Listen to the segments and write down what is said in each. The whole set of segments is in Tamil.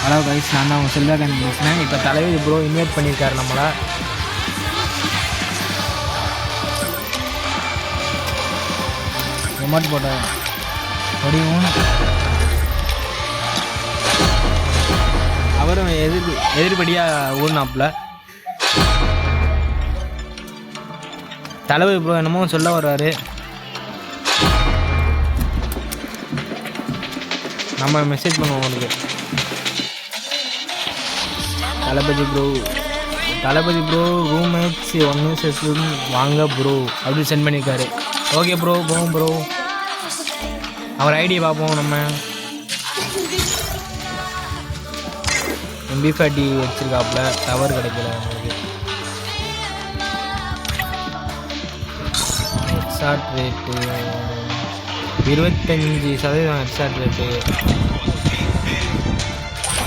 ஹலோ கைஸ், நான் தான் உங்கள் செல்வகன் பேசுகிறேன். இப்போ தலைவர் ப்ரோ இன்வைட் பண்ணியிருக்காரு நம்மளை. எமௌண்ட் போட்ட முடியும். அவரும் எதிர்படியாக ஊர்னாப்புல. தலைவர் ப்ரோ என்னமோ சொல்ல வர்றாரு. நம்ம மெசேஜ் பண்ணுவோம் அவனுக்கு. தளபதி ப்ரோ ரூம்மேட்ஸ் 1 செஷன் வாங்க ப்ரோ அப்படின்னு சென்ட் பண்ணியிருக்காரு. ஓகே ப்ரோ, போவோம் ப்ரோ. அவர் ஐடியை பார்ப்போம். நம்ம MP40 வச்சுருக்காப்புல, டவர் கிடைக்கல அவங்களுக்கு. Headshot rate 25% headshot rate.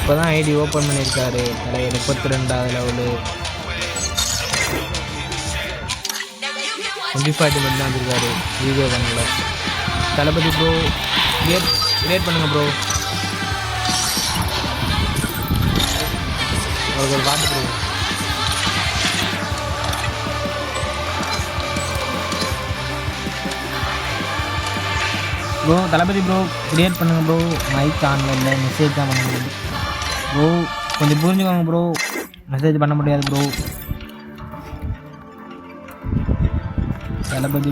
இப்போ தான் ஐடி ஓப்பன் பண்ணியிருக்காரு. தலைவர் 32வது லெவலு. MP40 மட்டும் தான் வந்திருக்காரு. வீடியோ பண்ணல. தளபதி ப்ரோ கிரியேட் பண்ணுங்க ப்ரோ. அவருக்கு ஒரு பாட்டு ப்ரோ. ப்ரோ தளபதி ப்ரோ கிரியேட் பண்ணுங்க ப்ரோ. மைக் ஆன்ல இல்லை, மெசேஜ் தான் பண்ண முடியாது ப்ரோ. கொஞ்சம் புரிஞ்சுக்கோங்க ப்ரோ, மெசேஜ் பண்ண முடியாது ப்ரோ. தளபதி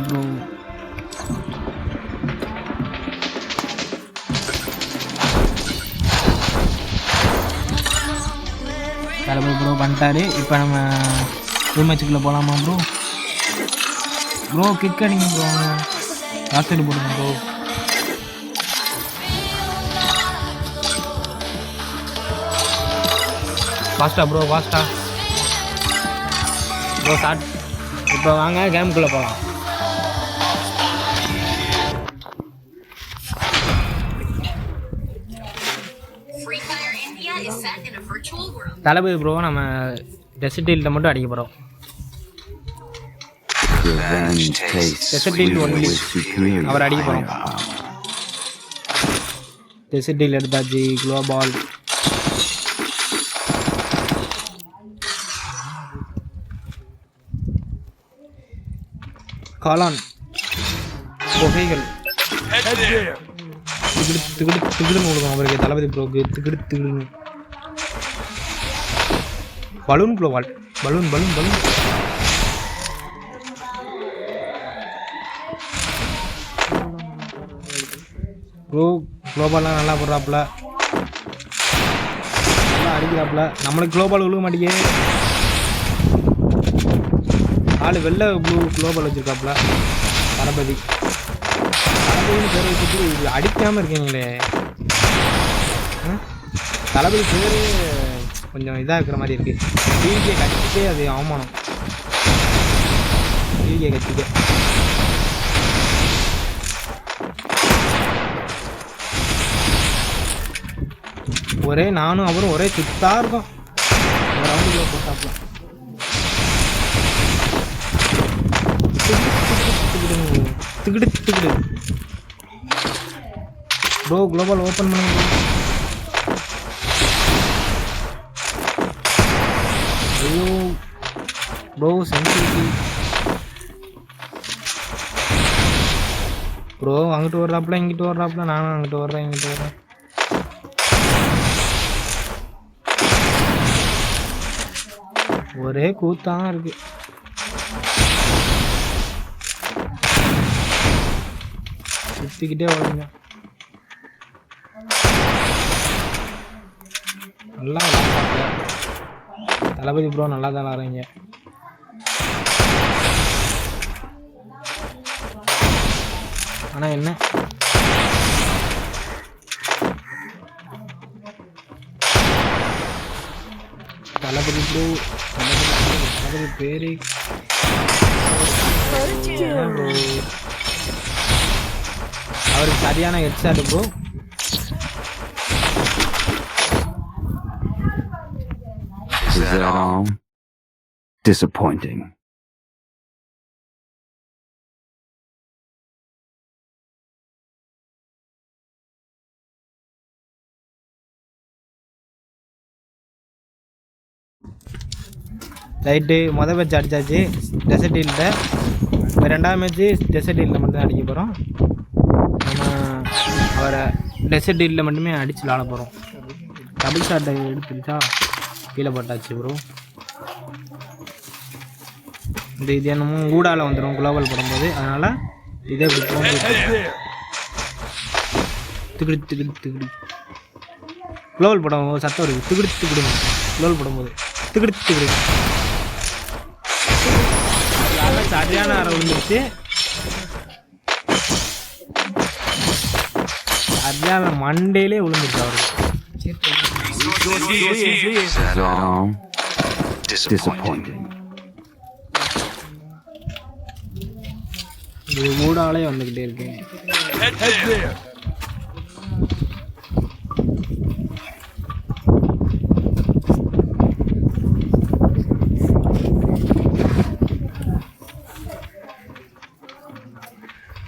ப்ரோ பண்ணிட்டாரு. இப்போ நம்ம ரூம் மேட்சுக்குள்ளே போகலாமா ப்ரோ? கிக் அடிங்க ப்ரோ, ராக்கெட் போடுங்க ப்ரோ. ஃபாஸ்ட்டா ப்ரோ ஸ்டார்ட். இப்போ வாங்க கேமுக்குள்ளே போகலாம். தளபதி ப்ரோ நம்ம டெசர்ட் மட்டும் அடிக்க போகிறோம். டெசர்ட் ஒன்லி அவர் அடிக்க போகிறோம். டெசர்ட் எடுத்தாச்சு. குளோபால் காளான் புகைகள் திகிடுன்னு கொடுக்கும் அவருக்கு. தளபதி ப்ரோக்கு திகிடுன்னு. Balloon gloo wall balloon bro. குளோபால்லாம் நல்லா போடுறாப்புல, நல்லா அடிக்கிறாப்புல. நம்மளுக்கு குளோபால் விழுக மாட்டேங்க. ஆள் வெள்ளை ப்ளூ குளோபால் வச்சுருக்காப்புல. தளபதினு பேர் வச்சுட்டு இது அடிக்காமல் இருக்கீங்களே. தளபதி பேர் கொஞ்சம் இதாக இருக்கிற மாதிரி இருக்குது. டிவிகே கட்சிக்கே அது அவமானம். டிவிகே கட்சிக்கே ஒரே நானும் அவரும் ஒரே சுத்தாக இருக்கும். ரவுண்டு போட்டாப்புல. திகிடு ப்ரோ. குளோபால் ஓப்பன் பண்ணுங்க ஐயோ ப்ரோ. Sensitivity bro. அங்கிட்டு வர்றாப்புல, இங்கிட்டு வர்றாப்புல. நானும் அங்கிட்டு வர்றேன். ஒரே கூத்தான் இருக்கு. சுத்திக்கிட்டே வருங்க. நல்லா விளாட்றாங்க. தளபதி ப்ரோ நல்லா தான் விளாட்றீங்க. ஆனால் என்ன தளபதி ப்ரோ தளபதி பேரு ப்ரோ. அவருக்கு சரியான headshot bro. Is that all? Disappointing. Right மொதல் மேட்ச் அடித்தாச்சு டெசர்ட் ஹில்கிட்ட. இப்போ 2வது மேட்ச்சு டெசர்ட் ஹில்லில் மட்டும் அடிக்க போகிறோம். நம்ம அவரை டெசர்ட் ஹில்லில் மட்டுமே அடித்து விளாட போகிறோம். டபுள் ஷாட்டை எடுத்துருச்சா கீழே போட்டாச்சு ப்ரோ. இது என்னமோ ஊடால வந்துடும் குளோபல் போடும்போது, அதனால் இதே திகிடு குளோபல் போடும் சத்தம் வருது. திகிடு குளோபல் போடும்போது திகிடு சரியான அரை விழுந்துருச்சு. சரியான மண்டேலே விழுந்துருச்சு அவருக்கு. Disappointing. இது ஊடாலே வந்துக்கிட்டே இருக்கு.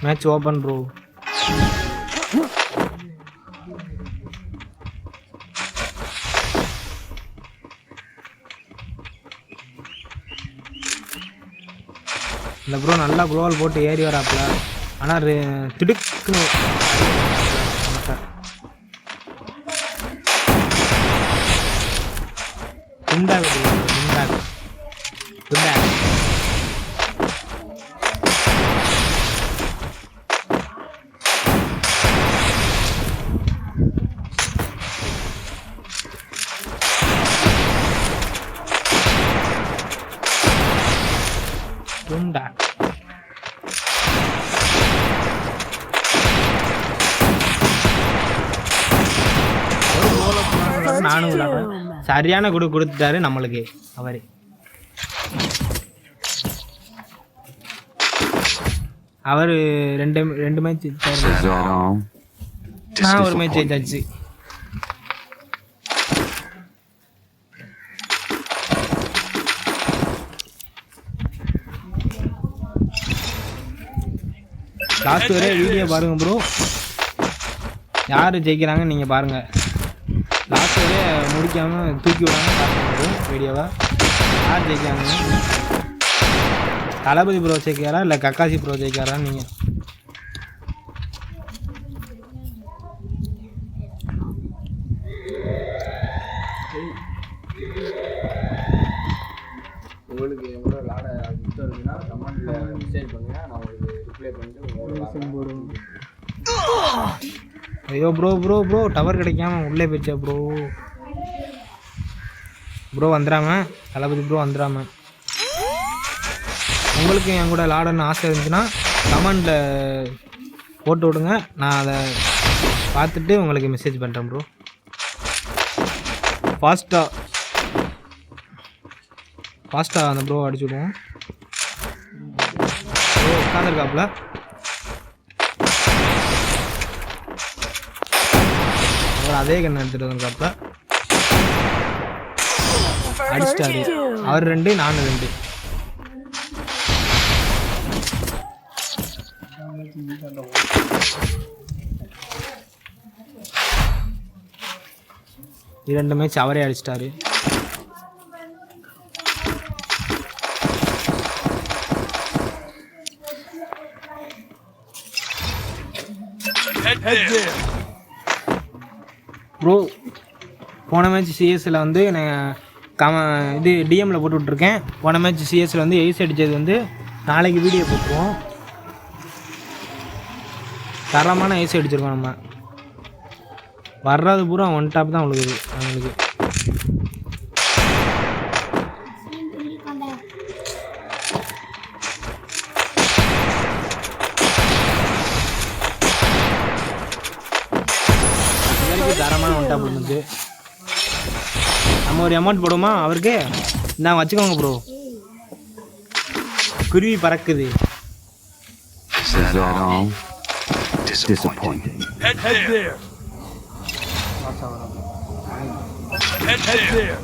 Match open bro. இந்த ப்ரோ நல்லா குளோவல் போட்டு ஏறி வராப்புல. ஆனால் திடுக்குன்னு நானும் விளாடுறேன். சரியான கொடுத்துட்டாரு நம்மளுக்கு அவரு. அவர் ரெண்டு மேட்ச் நான் ஒரு மேட்ச் ஜெயிச்சாச்சு. லாஸ்ட் வரை வீடியோ பாருங்க ப்ரோ, யார் ஜெயிக்கிறாங்கன்னு நீங்கள் பாருங்கள். லாஸ்ட் வரை முடிக்காமல் தூக்கி விடாமல் பாருங்க ப்ரோ வீடியோவை. யார் ஜெயிக்கிறாங்கன்னு. தளபதி ப்ரோ ஜெயிக்காரா இல்லை கக்காசி ப்ரோ ஜெயிக்காரான்னு நீங்கள் உங்களுக்கு எவ்வளோ விளாட இஷ்டம் இருக்குன்னா கமெண்ட்டில் மெசேஜ் பண்ணுங்கள், நான் உங்களுக்கு ரிப்ளை பண்ணிட்டு ஐயோ ப்ரோ டவர் கிடைக்காம உள்ளே போயிடுச்சா ப்ரோ வந்துடாம தளபதி ப்ரோ வந்துடாம. உங்களுக்கு என் கூட விளாடணும்னு ஆசை இருந்துச்சுன்னா கமெண்டில் போட்டு விடுங்க, நான் அதை பார்த்துட்டு உங்களுக்கு மெசேஜ் பண்ணுறேன் ப்ரோ. ஃபாஸ்ட்டாக அந்த ப்ரோ அடிச்சு விடுவோம். ப்ரோ உட்காந்துருக்காப்புல. அவர் அதே கண்ணை எடுத்துகிட்டு வந்திருக்காப்புல. அடிச்சிட்டாரு. அவர் 2 நான் 2. இரண்டு மேட்ச் அவரே அடிச்சிட்டாரு. ப்ரோ போன மேட்ச் சிஎஸ்சில் வந்து இது டிஎம்மில் போட்டு விட்ருக்கேன். போன மேட்ச் சிஎஸ்சில் வந்து எய்ஸ் அடித்தது வந்து நாளைக்கு வீடியோ போட்டுருவோம். தரமான ஐஸ் அடிச்சிருக்கோம். நம்ம வர்றது பூரா 1 டாப் தான் அவங்களுக்கு. தரமான 1 டாப் இருந்துச்சு. நம்ம ஒரு அமௌண்ட் போடுவோமா அவருக்கு? நான் வச்சுக்கோங்க ப்ரோ. குருவி பறக்குது. Disappointing. Head there. Head there.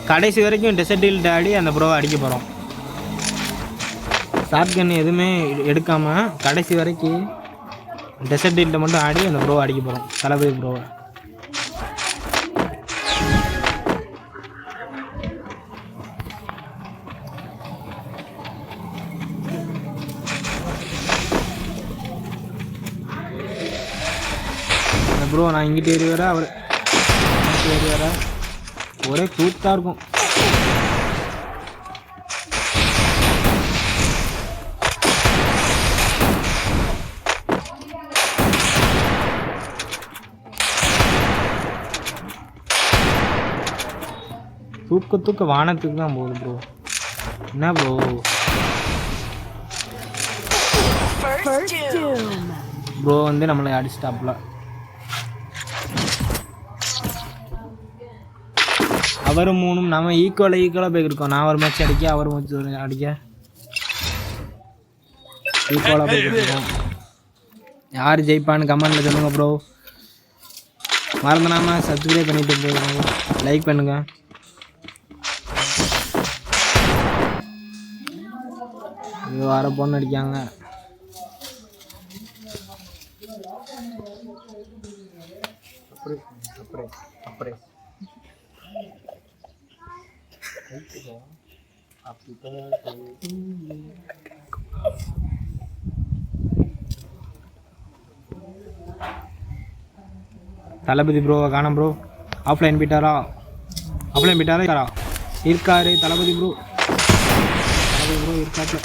கடைசி வரைக்கும் டெசர்ட்டில் ஆடி அந்த ப்ரோவை அடிக்க போகிறோம். ஷார்ட் கன் எதுவுமே எடுக்காமல் கடைசி வரைக்கும் டெசர்ட்டில் மட்டும் ஆடி அந்த ப்ரோவை அடிக்க போகிறோம். தளபதி ப்ரோவை. ப்ரோ நான் இங்கிட்ட ஏறி வர அவர் ஏறி வர ஒரே கூத்தாக இருக்கும். தூக்க வானத்துக்கு தான் போகுது ப்ரோ. என்ன ப்ரோ ப்ரோ வந்து நம்மளை அடிச்சிட்டாப்புல. அவரும் 3 நம்ம ஈக்குவலாக போயிருக்கோம். நான் ஒரு மேட்ச் அடிக்க அவர் மேட்ச் அடிக்க ஈக்குவலாக போயிருக்கோம். யார் ஜெயிப்பான்னு கமெண்ட்ல சொல்லுங்க ப்ரோ. மறந்துடாம சப்ஸ்கிரைப் பண்ணிட்டு போயிருங்க, லைக் பண்ணுங்க. இது வர பொண்ணு அடிக்காங்க. தளபதி ப்ரோ காணோம் ப்ரோ. ஆஃப்லைன் போயிட்டாரா இருக்காரு தளபதி ப்ரோ. இருக்காப்ல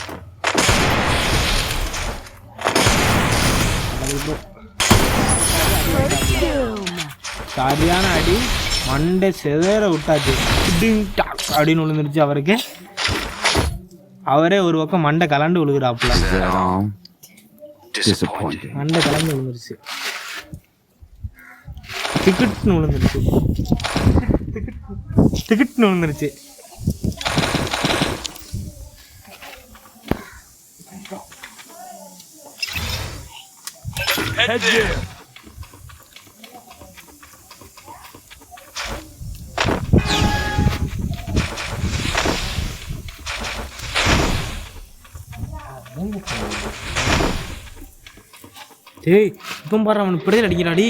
சரியான அடி மண்டை செதற விட்டாச்சு. அப்படின்னு விழுந்துருச்சு அவருக்கு. அவரே ஒரு பக்கம் மண்டை கலண்டு விழுகிறாப்புல. மண்டை கலந்து விழுந்துருச்சு. டிக்கெட்னு விழுந்துருச்சு. Head there. டேய் இப்போ பாரு அவனுக்கு பிடிச்சல் அடிக்கிறாடி.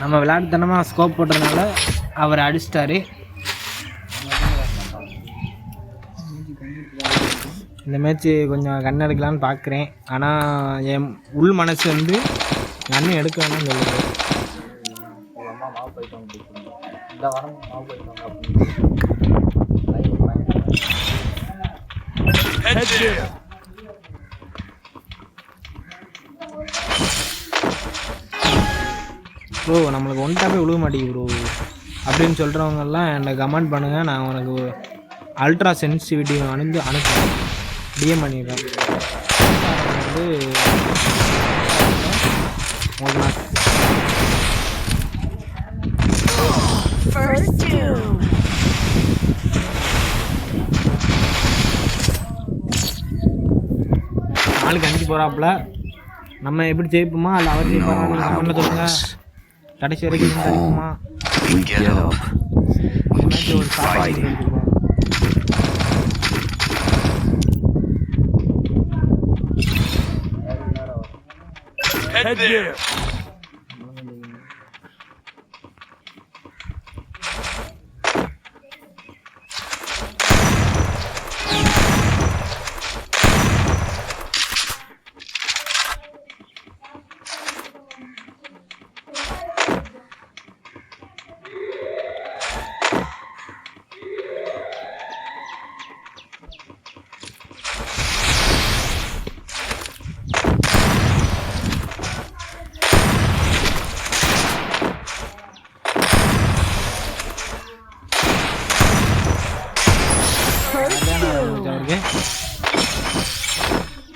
நம்ம விளையாட்டுத்தனமாக ஸ்கோப் போட்டதுனால அவர் அடிச்சிட்டாரு. இந்த மேட்ச்சு கொஞ்சம் கண் எடுக்கலான்னு பார்க்குறேன். ஆனால் என் உள் மனசு வந்து கண் எடுக்க வேணாம்னு சொல்லுது. ப்ரோ நம்மளுக்கு ஒன்ட்டாவே விழுக மாட்டேங்குது ப்ரோ அப்படின்னு சொல்கிறவங்கெல்லாம் என்னை கமெண்ட் பண்ணுங்கள். நான் உனக்கு அல்ட்ரா சென்சிட்டிவிட்டி அனுப்புகிறேன், டிஎம் பண்ணிடுறேன். வந்து நாளுக்கு 5 போகிறாப்புல. நம்ம எப்படி ஜெயிப்போமா இல்லை அவர் ஜெயிப்பாரா பண்ண சொல்லுங்க. கடைசி வரைக்கும் கிடைக்குமா ஒரு சாப்பாடு Head there. மேட்ச் அவருக்கு.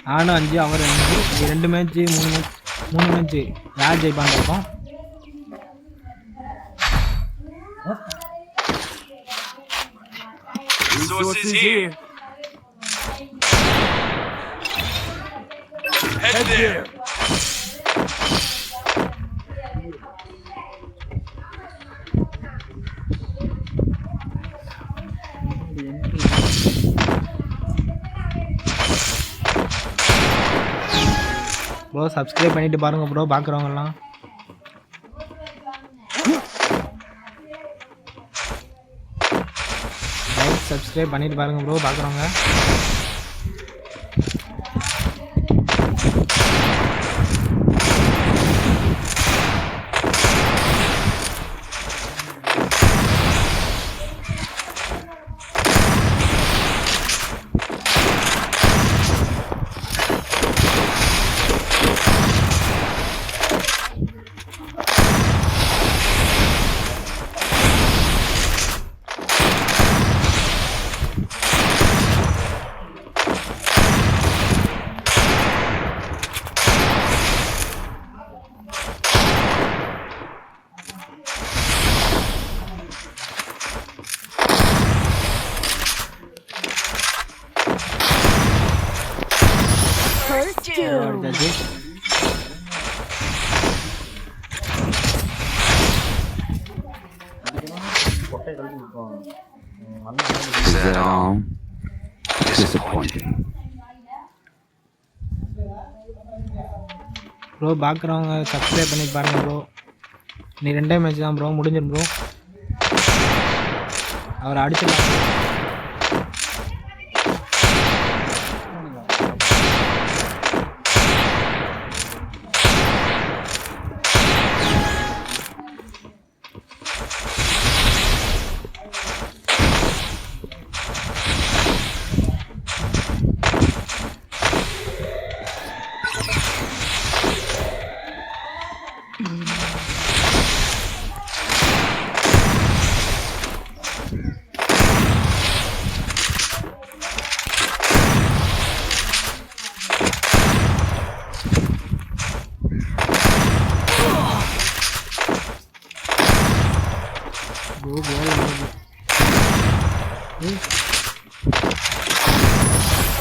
நானும் 5 அவர் 5. 2 மேட்ச் 3 மேட்ச் யார் ஜெயிப்பான்னு இருக்கோம். Resources here. Head there. Bro subscribe பண்ணிட்டு பாருங்க ப்ரோ பார்க்குறவங்கலாம். லைக் சப்ஸ்கிரைப் பண்ணிட்டு பாருங்க ப்ரோ பார்க்குறவங்க. Is that all? Disappointing. Bro பார்க்குறவங்க சப்ஸ்கிரைப் பண்ணி பாருங்க ப்ரோ. நீ 2 மேட்ச் தான் ப்ரோ முடிஞ்சிடும் ப்ரோ. அவர் அடிச்சிடலாம்.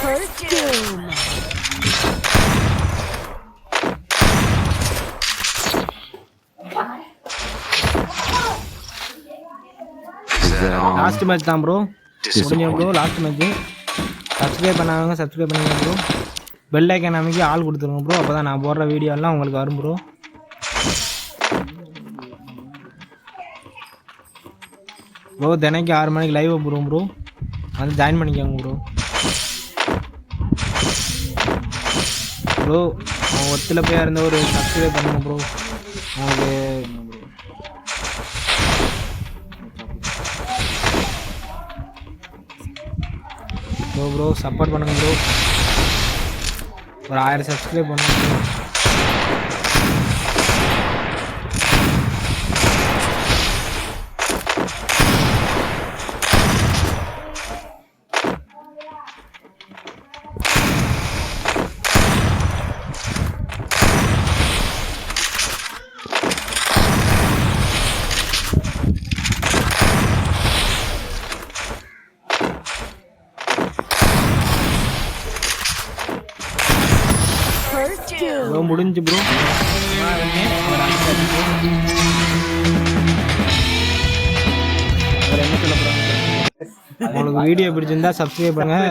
First doom. Is that all? Last match தான் ப்ரோ முடிஞ்ச ப்ரோ. லாஸ்ட் மேட்ச் சப்ஸ்கிரைப் பண்ணாங்க சப்ஸ்கிரைப் பண்ணுங்க ப்ரோ. பெல் ஐக்கான் அமைக்கி ஆள் கொடுத்துருங்க ப்ரோ. அப்போ தான் நான் போடுற வீடியோலாம் உங்களுக்கு வரும் ப்ரோ. ப்ரோ தினைக்கு 6 மணிக்கு லைவ் போடுவோம் ப்ரோ. வந்து ஜாயின் பண்ணிக்கோங்க ப்ரோ. ப்ரோ ஒத்துல போய் இருந்த ஒரு சப்ஸ்கிரைப் பண்ணுங்க ப்ரோ. உங்களுக்கு ப்ரோ சப்போர்ட் பண்ணுங்க ப்ரோ. ஒரு 1000 சப்ஸ்கிரைப் பண்ணுங்க ப்ரோ. ப்ரோ முடிஞ்சு ப்ரோ. என்ன சொல்ல போகிறாங்க? உங்களுக்கு வீடியோ பிடிச்சிருந்தா சப்ஸ்கிரைப் பண்ணுங்க.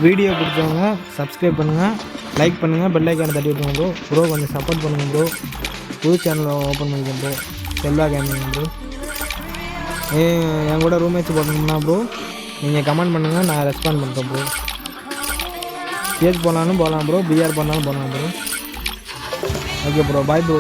வீடியோ பிடிச்சவங்க சப்ஸ்கிரைப் பண்ணுங்கள், லைக் பண்ணுங்கள், பெல் ஐக்கானை தட்டி விட்டுருங்க ப்ரோ. ப்ரோ கொஞ்சம் சப்போர்ட் பண்ணுங்கள் ப்ரோ. புது சேனலை ஓப்பன் பண்ணிக்கோங்க ப்ரோ. Selva gaming bro. என் கூட ரூம் மேட்ச் போடணும்னா ப்ரோ நீங்கள் கமெண்ட் பண்ணுங்கள், நான் ரெஸ்பாண்ட் பண்ணுறேன் ப்ரோ. சிஎஸ் போனாலும் போகலாம் ப்ரோ, பிஆர் பண்ணாலும் போகலாம் bro. Okay bro, bye bro.